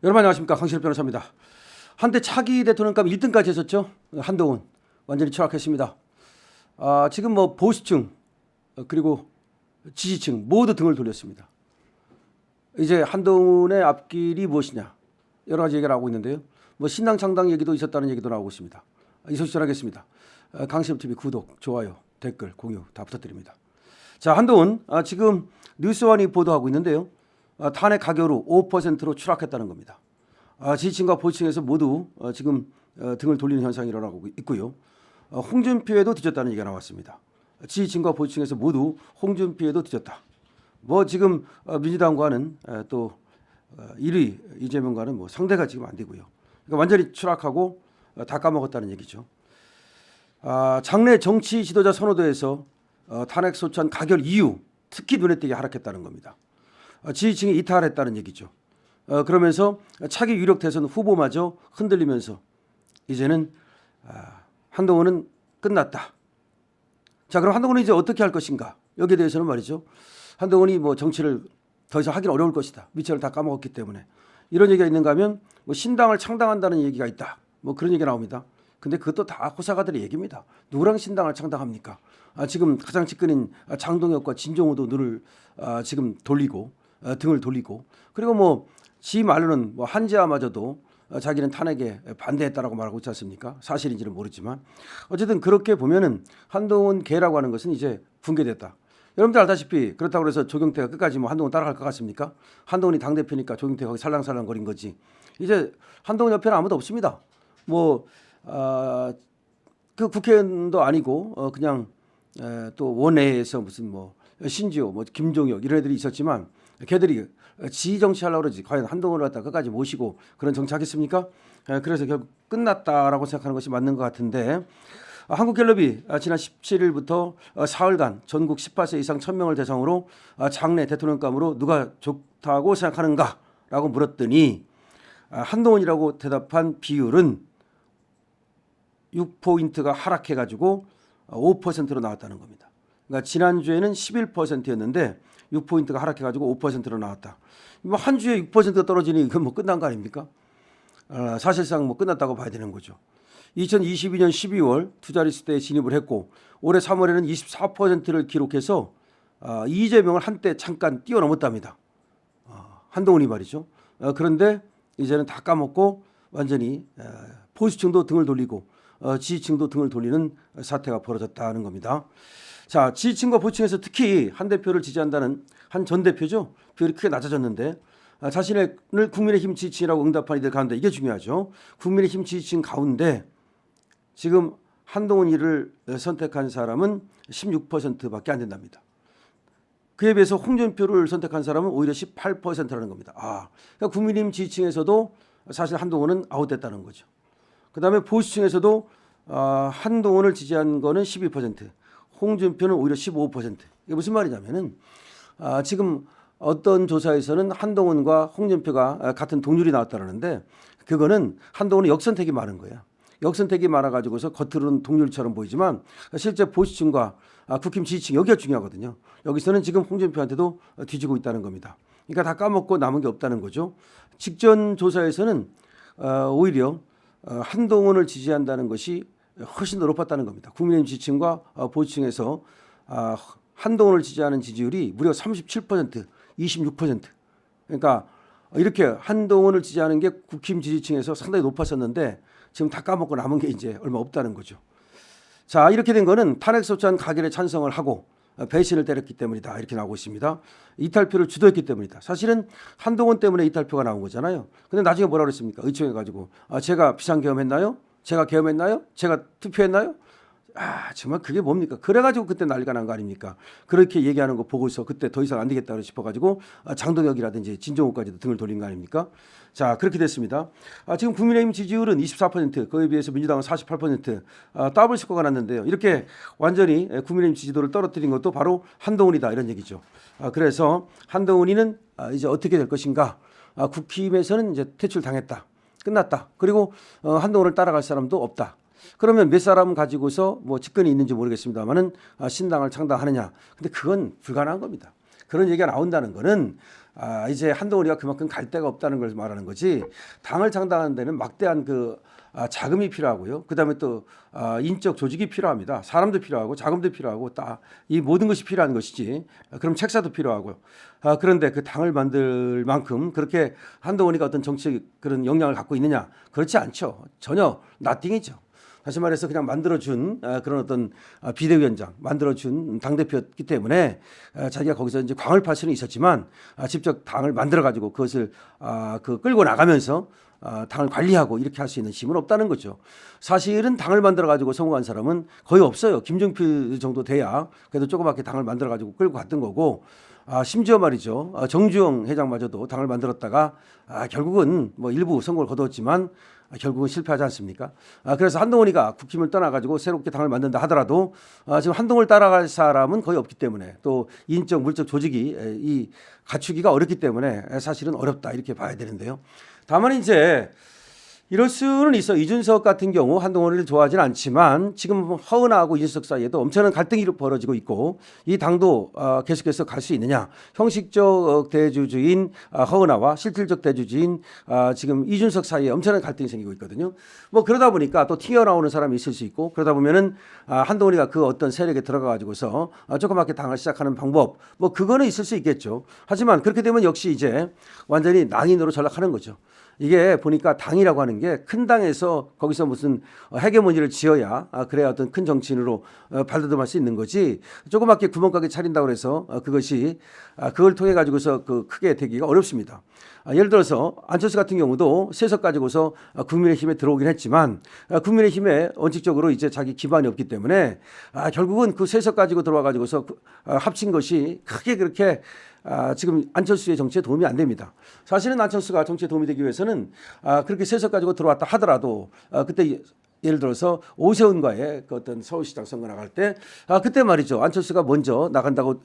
여러분 안녕하십니까, 강신업 변호사입니다. 한때 차기 대통령감 1등까지 했었죠. 한동훈 완전히 추락했습니다. 지금 뭐 보수층 그리고 지지층 모두 등을 돌렸습니다. 이제 한동훈의 앞길이 무엇이냐, 여러 가지 얘기를 하고 있는데요. 뭐 신당 창당 얘기도 있었다는 얘기도 나오고 있습니다. 이 소식 전하겠습니다. 강신업 TV 구독, 좋아요, 댓글, 공유 다 부탁드립니다. 자, 한동훈 지금 뉴스원이 보도하고 있는데요. 탄핵 가결 후 5%로 추락했다는 겁니다. 지지층과 보수층에서 모두 지금 등을 돌리는 현상이 일어나고 있고요. 홍준표에도 뒤졌다는 얘기가 나왔습니다. 지지층과 보수층에서 모두 홍준표에도 뒤졌다. 뭐 지금 민주당과는 또 1위 이재명과는 뭐 상대가 지금 안 되고요. 그러니까 완전히 추락하고 다 까먹었다는 얘기죠. 장내 정치 지도자 선호도에서 탄핵 소추안 가결 이후 특히 눈에 띄게 하락했다는 겁니다. 지지층이 이탈했다는 얘기죠. 그러면서 차기 유력 대선 후보마저 흔들리면서 이제는 한동훈은 끝났다. 자, 그럼 한동훈은 이제 어떻게 할 것인가? 여기에 대해서는 말이죠. 한동훈이 뭐 정치를 더 이상 하긴 어려울 것이다. 미천을 다 까먹었기 때문에. 이런 얘기가 있는가 하면 뭐 신당을 창당한다는 얘기가 있다. 뭐 그런 얘기가 나옵니다. 근데 그것도 다 호사가들의 얘기입니다. 누구랑 신당을 창당합니까? 지금 가장 측근인 장동혁과 진종우도 눈을 지금 돌리고 등을 돌리고, 그리고 뭐 지 말로는 뭐 한지아마저도 자기는 탄핵에 반대했다라고 말하고 있지 않습니까? 사실인지는 모르지만 어쨌든 그렇게 보면은 한동훈 계라고 하는 것은 이제 붕괴됐다. 여러분들 알다시피 그렇다고 해서 조경태가 끝까지 뭐 한동훈 따라갈 것 같습니까? 한동훈이 당대표니까 조경태가 거기 살랑살랑거린 거지. 이제 한동훈 옆에는 아무도 없습니다. 뭐 그 국회의원도 아니고 그냥 또 원내에서 무슨 뭐 신지호, 뭐 김종혁 이런 애들이 있었지만 걔들이 지휘 정치하려고 그러지 과연 한동훈을 갖다 끝까지 모시고 그런 정치하겠습니까? 그래서 결국 끝났다라고 생각하는 것이 맞는 것 같은데, 한국갤럽이 지난 17일부터 사흘간 전국 18세 이상 1000명을 대상으로 장내 대통령감으로 누가 좋다고 생각하는가라고 물었더니 한동훈이라고 대답한 비율은 6포인트가 하락해가지고 5%로 나왔다는 겁니다. 그러니까 지난주에는 11%였는데 6포인트가 하락해가지고 5%로 나왔다. 뭐 한 주에 6%가 떨어지니 이건 뭐 끝난 거 아닙니까? 사실상 뭐 끝났다고 봐야 되는 거죠. 2022년 12월 두 자릿수대에 진입을 했고 올해 3월에는 24%를 기록해서 이재명을 한때 잠깐 뛰어넘었답니다. 한동훈이 말이죠. 그런데 이제는 다 까먹고 완전히 보수층도 등을 돌리고 지지층도 등을 돌리는 사태가 벌어졌다는 겁니다. 자, 지지층과 보수층에서 특히 한 대표를 지지한다는 한 전 대표죠. 비율이 크게 낮아졌는데 자신을 국민의힘 지지층이라고 응답한 이들 가운데 이게 중요하죠. 국민의힘 지지층 가운데 지금 한동훈이를 선택한 사람은 16%밖에 안 된답니다. 그에 비해서 홍준표를 선택한 사람은 오히려 18%라는 겁니다. 그러니까 국민의힘 지지층에서도 사실 한동훈은 아웃됐다는 거죠. 그다음에 보수층에서도 한동훈을 지지한 거는 12%, 홍준표는 오히려 15%. 이게 무슨 말이냐면은 지금 어떤 조사에서는 한동훈과 홍준표가 같은 동률이 나왔다는데 그거는 한동훈은 역선택이 많은 거예요. 역선택이 많아가지고서 겉으로는 동률처럼 보이지만 실제 보수층과 국힘 지지층 여기가 중요하거든요. 여기서는 지금 홍준표한테도 뒤지고 있다는 겁니다. 그러니까 다 까먹고 남은 게 없다는 거죠. 직전 조사에서는 오히려 한동훈을 지지한다는 것이 훨씬 더 높았다는 겁니다. 국민의힘 지지층과 보수층에서 한동훈을 지지하는 지지율이 무려 37%, 26%. 그러니까 이렇게 한동훈을 지지하는 게 국힘 지지층에서 상당히 높았었는데 지금 다 까먹고 남은 게 이제 얼마 없다는 거죠. 자, 이렇게 된 거는 탄핵소추안 가결에 찬성을 하고 배신을 때렸기 때문이다, 이렇게 나오고 있습니다. 이탈표를 주도했기 때문이다. 사실은 한동훈 때문에 이탈표가 나온 거잖아요. 근데 나중에 뭐라 그랬습니까? 의총해가지고 제가 비상계엄했나요? 제가 계엄했나요? 제가 투표했나요? 정말 그게 뭡니까? 그래가지고 그때 난리가 난 거 아닙니까? 그렇게 얘기하는 거 보고서 그때 더 이상 안 되겠다 싶어가지고 장동혁이라든지 진종우까지도 등을 돌린 거 아닙니까? 자, 그렇게 됐습니다. 지금 국민의힘 지지율은 24%, 그에 비해서 민주당은 48%, 더블 스코어가 났는데요. 이렇게 완전히 국민의힘 지지도를 떨어뜨린 것도 바로 한동훈이다, 이런 얘기죠. 그래서 한동훈이는 이제 어떻게 될 것인가? 국힘에서는 이제 퇴출당했다, 끝났다. 그리고 한동훈을 따라갈 사람도 없다. 그러면 몇 사람 가지고서 뭐 직권이 있는지 모르겠습니다만은 신당을 창당하느냐? 근데 그건 불가능한 겁니다. 그런 얘기가 나온다는 거는 이제 한동훈이가 그만큼 갈 데가 없다는 걸 말하는 거지. 당을 창당하는 데는 막대한 자금이 필요하고요. 그다음에 또 인적 조직이 필요합니다. 사람도 필요하고 자금도 필요하고 이 모든 것이 필요한 것이지. 그럼 책사도 필요하고요. 그런데 그 당을 만들 만큼 그렇게 한동훈이가 어떤 정치적 그런 역량을 갖고 있느냐? 그렇지 않죠. 전혀 나띵이죠. 다시 말해서 그냥 만들어준 그런 어떤 비대위원장, 만들어준 당대표였기 때문에 자기가 거기서 이제 광을 팔 수는 있었지만 직접 당을 만들어가지고 그것을 끌고 나가면서 당을 관리하고 이렇게 할 수 있는 힘은 없다는 거죠. 사실은 당을 만들어가지고 성공한 사람은 거의 없어요. 김종필 정도 돼야 그래도 조그맣게 당을 만들어가지고 끌고 갔던 거고 심지어 말이죠. 정주영 회장마저도 당을 만들었다가 결국은 뭐 일부 성공을 거두었지만 결국은 실패하지 않습니까? 그래서 한동훈이가 국힘을 떠나가지고 새롭게 당을 만든다 하더라도 지금 한동훈을 따라갈 사람은 거의 없기 때문에 또 인적 물적 조직이 갖추기가 어렵기 때문에 사실은 어렵다 이렇게 봐야 되는데요. 다만 이제 이럴 수는 있어. 이준석 같은 경우 한동훈을 좋아하지는 않지만 지금 허은하고 이준석 사이에도 엄청난 갈등이 벌어지고 있고 이 당도 계속해서 갈 수 있느냐. 형식적 대주주인 허은하와 실질적 대주주인 지금 이준석 사이에 엄청난 갈등이 생기고 있거든요. 뭐 그러다 보니까 또 튀어나오는 사람이 있을 수 있고 그러다 보면은 한동훈이가 그 어떤 세력에 들어가 가지고서 조그맣게 당을 시작하는 방법 뭐 그거는 있을 수 있겠죠. 하지만 그렇게 되면 역시 이제 완전히 낭인으로 전락하는 거죠. 이게 보니까 당이라고 하는 게 큰 당에서 거기서 무슨 헤게모니를 지어야 그래야 어떤 큰 정치인으로 발돋움할 수 있는 거지 조그맣게 구멍가게 차린다고 해서 그걸 통해 가지고서 크게 되기가 어렵습니다. 예를 들어서 안철수 같은 경우도 세석 가지고서 국민의힘에 들어오긴 했지만 국민의힘에 원칙적으로 이제 자기 기반이 없기 때문에 결국은 그 세석 가지고 들어와 가지고서 합친 것이 크게 그렇게 지금 안철수의 정치에 도움이 안 됩니다. 사실은 안철수가 정치에 도움이 되기 위해서는 그렇게 세석 가지고 들어왔다 하더라도 그때 예를 들어서 오세훈과의 그 어떤 서울시장 선거 나갈 때 그때 말이죠. 안철수가 먼저 나간다고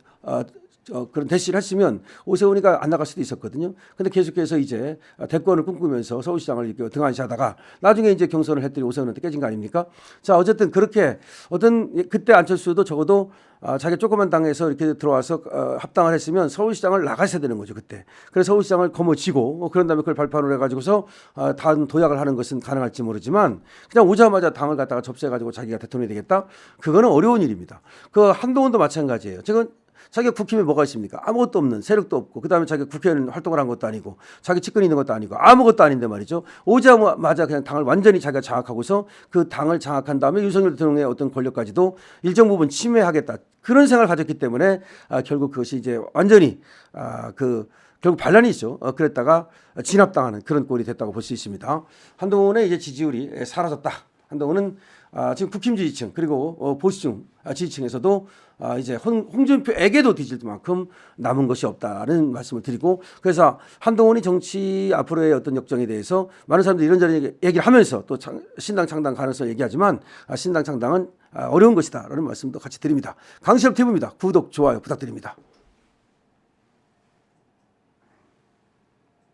그런 대시를 했으면 오세훈이가 안 나갈 수도 있었거든요. 근데 계속해서 이제 대권을 꿈꾸면서 서울시장을 이렇게 등한시하다가 나중에 이제 경선을 했더니 오세훈한테 깨진 거 아닙니까? 자, 어쨌든 그렇게 그때 안철수도 적어도 자기 조그만 당에서 이렇게 들어와서 합당을 했으면 서울시장을 나가셔야 되는 거죠, 그때. 그래서 서울시장을 거머쥐고 그런 다음에 그걸 발판으로 해가지고서 다른 도약을 하는 것은 가능할지 모르지만 그냥 오자마자 당을 갖다가 접수해가지고 자기가 대통령이 되겠다? 그거는 어려운 일입니다. 한동훈도 마찬가지예요. 지금 자기가 국힘에 뭐가 있습니까? 아무것도 없는 세력도 없고 그다음에 자기가 국회의원 활동을 한 것도 아니고 자기 측근이 있는 것도 아니고 아무것도 아닌데 말이죠. 오자마자 그냥 당을 완전히 자기가 장악하고서 그 당을 장악한 다음에 윤석열 대통령의 어떤 권력까지도 일정 부분 침해하겠다. 그런 생각을 가졌기 때문에 결국 그것이 이제 완전히 결국 반란이 있죠. 그랬다가 진압당하는 그런 꼴이 됐다고 볼 수 있습니다. 한동훈의 이제 지지율이 사라졌다. 한동훈은 지금 국힘 지지층 그리고 보수층 지지층에서도 이제 홍준표에게도 뒤질 만큼 남은 것이 없다는 말씀을 드리고 그래서 한동훈이 정치 앞으로의 어떤 역정에 대해서 많은 사람들이 이런저런 얘기를 하면서 또 신당 창당 가능성을 얘기하지만 신당 창당은 어려운 것이다라는 말씀도 같이 드립니다. 강실업 TV입니다. 구독, 좋아요 부탁드립니다.